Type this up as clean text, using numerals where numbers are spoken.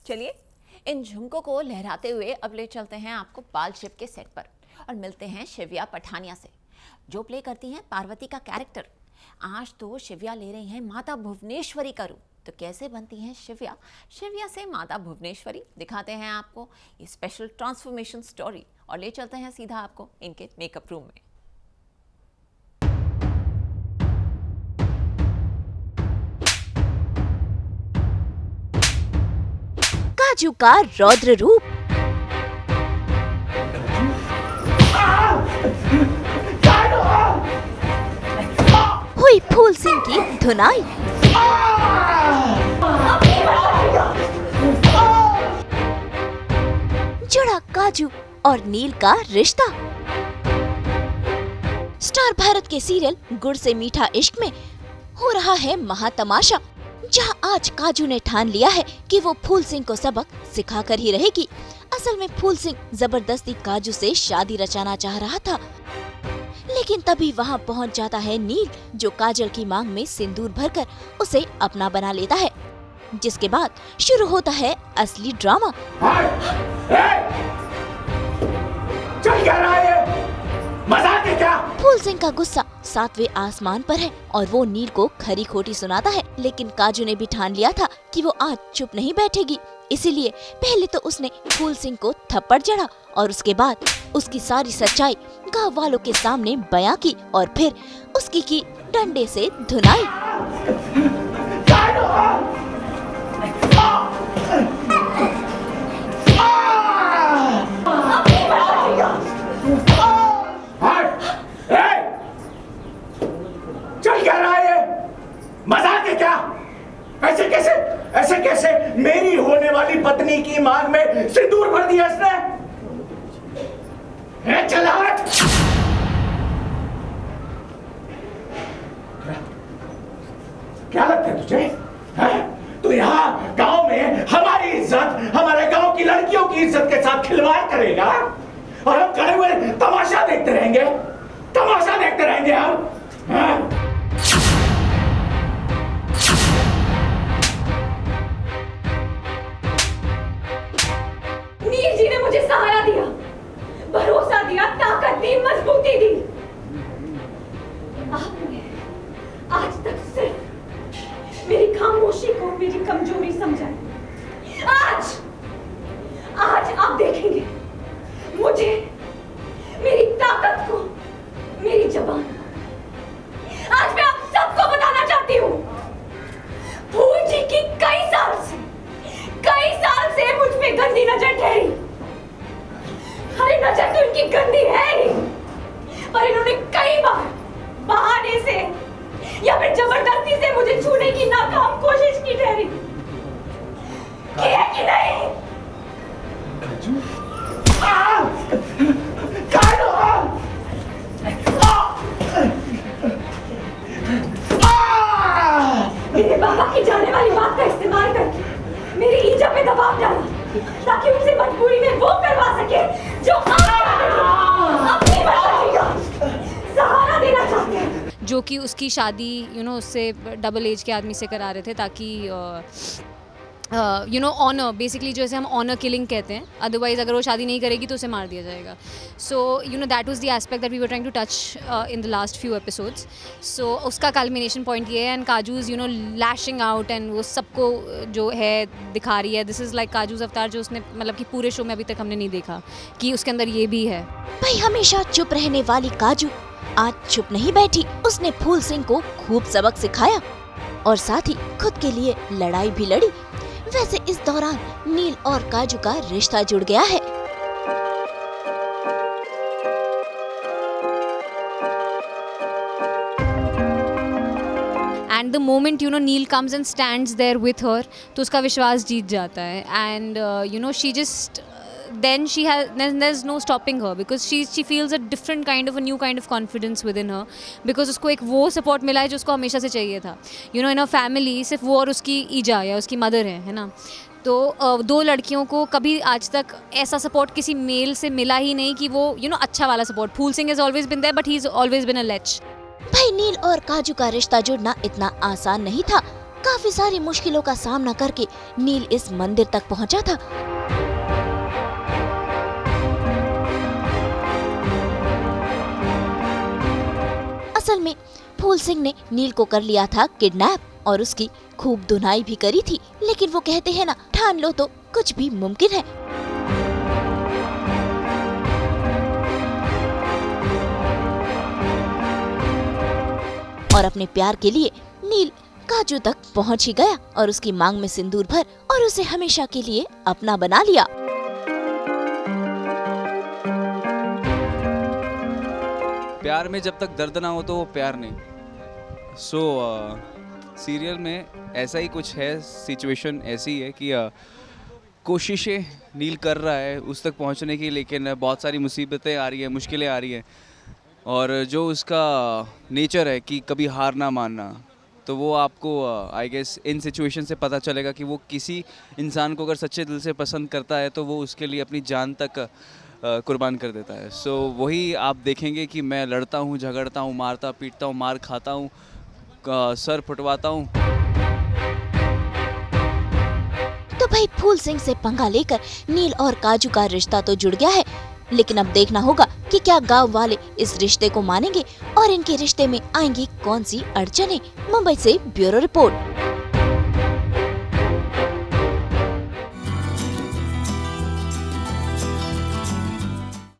चलिए इन झुमकों को लहराते हुए अब ले चलते हैं आपको बाल शिव के सेट पर और मिलते हैं शिव्या पठानिया से, जो प्ले करती हैं पार्वती का कैरेक्टर। आज तो शिव्या ले रही हैं माता भुवनेश्वरी का रूप। तो कैसे बनती हैं शिव्या, शिव्या से माता भुवनेश्वरी, दिखाते हैं आपको ये स्पेशल ट्रांसफॉर्मेशन स्टोरी और ले चलते हैं सीधा आपको इनके मेकअप रूम में। काजू का रौद्र रूप। हुई फूल सिंह की धुनाई। जुड़ा काजू और नील का रिश्ता। स्टार भारत के सीरियल गुड़ से मीठा इश्क में हो रहा है महातमाशा, जहां आज काजू ने ठान लिया है कि वो फूल सिंह को सबक सिखा कर ही रहेगी। असल में फूल सिंह जबरदस्ती काजू से शादी रचाना चाह रहा था, लेकिन तभी वहां पहुंच जाता है नील, जो काजल की मांग में सिंदूर भरकर उसे अपना बना लेता है। जिसके बाद शुरू होता है असली ड्रामा। चल क्या रहा है? मजाक है क्या? फूल सिंह का गुस्सा 7वें आसमान पर है और वो नील को खरी खोटी सुनाता है, लेकिन काजू ने भी ठान लिया था कि वो आज चुप नहीं बैठेगी। इसीलिए पहले तो उसने फूल सिंह को थप्पड़ जड़ा और उसके बाद उसकी सारी सच्चाई गांव वालों के सामने बयां की और फिर उसकी की डंडे से धुनाई। चल क्या रहा है? मजाक है क्या? ऐसे कैसे मेरी होने वाली पत्नी की मांग में सिंदूर भर दिया इसने? चल हट! क्या लगता है तुझे? तू यहाँ गांव में हमारी इज्जत, हमारे गांव की लड़कियों की इज्जत के साथ खिलवाड़ करेगा और हम खड़े हुए तमाशा देखते रहेंगे हम। नील जी ने मुझे सहारा दिया, भरोसा दिया, ताकत दी, मजबूती दी। आपने आज तक सिर्फ मेरी खामोशी को मेरी कमजोरी समझा है। आज आप देखेंगे मुझे, मेरी ताकत को, मेरी जबान। आज मैं आप सबको बताना चाहती हूँ, फूल जी की कई साल से मुझ पे गंदी नजर ठहरी। अरे नजर तो इनकी गंदी है ही, पर इन्होंने कई बार बहाने से या फिर जबरदस्ती से मुझे छूने की नाकाम कोशिश की ठहरी। कि नहीं? मेरे बाबा की जाने वाली बात का इस्तेमाल करके मेरी ईजा पे दबाव डाला, ताकि उनसे मजबूरी में वो करवा सके जो अपनी मर्जी का सहारा देना चाहते हैं। जो कि उसकी शादी उससे डबल एज के आदमी से करा रहे थे, ताकि ऑनर, बेसिकली जैसे हम ऑनर किलिंग कहते हैं, अदरवाइज अगर वो शादी नहीं करेगी तो उसे मार दिया जाएगा। So that was the aspect that we were trying to touch in the last few episodes. So उसका कल्मिनेशन पॉइंट ये है, and causes lashing out, and वो सबको जो है दिखा रही है। दिस इज़ लाइक काजूज अवतार, जो उसने मतलब कि पूरे शो में अभी तक हमने नहीं देखा कि उसके अंदर ये भी है। भाई हमेशा चुप रहने वाली काजू आज चुप नहीं बैठी, उसने फूल सिंह को खूब सबक सिखाया और साथ ही खुद के लिए लड़ाई भी लड़ी। वैसे इस दौरान नील और काजू का रिश्ता जुड़ गया है। And the moment Neel comes and stands there with her, तो उसका विश्वास जीत जाता है। And she just then there's no stopping her, because she feels a different kind of, a new kind of confidence within her, because उसको एक वो support मिला है जो उसको हमेशा से चाहिए था। in her family सिर्फ वो और उसकी ईजा या उसकी मदर है ना। तो दो लड़कियों को कभी आज तक ऐसा सपोर्ट किसी मेल से मिला ही नहीं कि वो अच्छा वाला support. Phool Singh has always been there, but he's always been a lech। भाई नील और काजू का रिश्ता जुड़ना इतना आसान नहीं था। काफी सारी मुश्किलों का सामना करके नील इस मंदिर तक पहुंचा था। असल में फूल सिंह ने नील को कर लिया था किडनैप और उसकी खूब धुनाई भी करी थी, लेकिन वो कहते हैं ना, ठान लो तो कुछ भी मुमकिन है। और अपने प्यार के लिए नील काजू तक पहुंच ही गया और उसकी मांग में सिंदूर भर और उसे हमेशा के लिए अपना बना लिया। प्यार में जब तक दर्द ना हो तो वो प्यार नहीं। सीरियल में ऐसा ही कुछ है, सिचुएशन ऐसी है कि कोशिशें नील कर रहा है उस तक पहुंचने की, लेकिन बहुत सारी मुसीबतें आ रही है, मुश्किलें आ रही हैं, और जो उसका नेचर है कि कभी हार ना मानना, तो वो आपको आई गेस इन सिचुएशन से पता चलेगा कि वो किसी इंसान को अगर सच्चे दिल से पसंद करता है तो वो उसके लिए अपनी जान तक कुर्बान कर देता है। सो वही आप देखेंगे कि मैं लड़ता हूँ, झगड़ता हूँ, मारता पीटता हूँ, मार खाता हूँ, सर फुटवाता हूँ। तो भाई फूल सिंह से पंगा लेकर नील और काजू का रिश्ता तो जुड़ गया है, लेकिन अब देखना होगा कि क्या गांव वाले इस रिश्ते को मानेंगे और इनके रिश्ते में आएंगी कौन सी अड़चनें। मुंबई से ब्यूरो रिपोर्ट।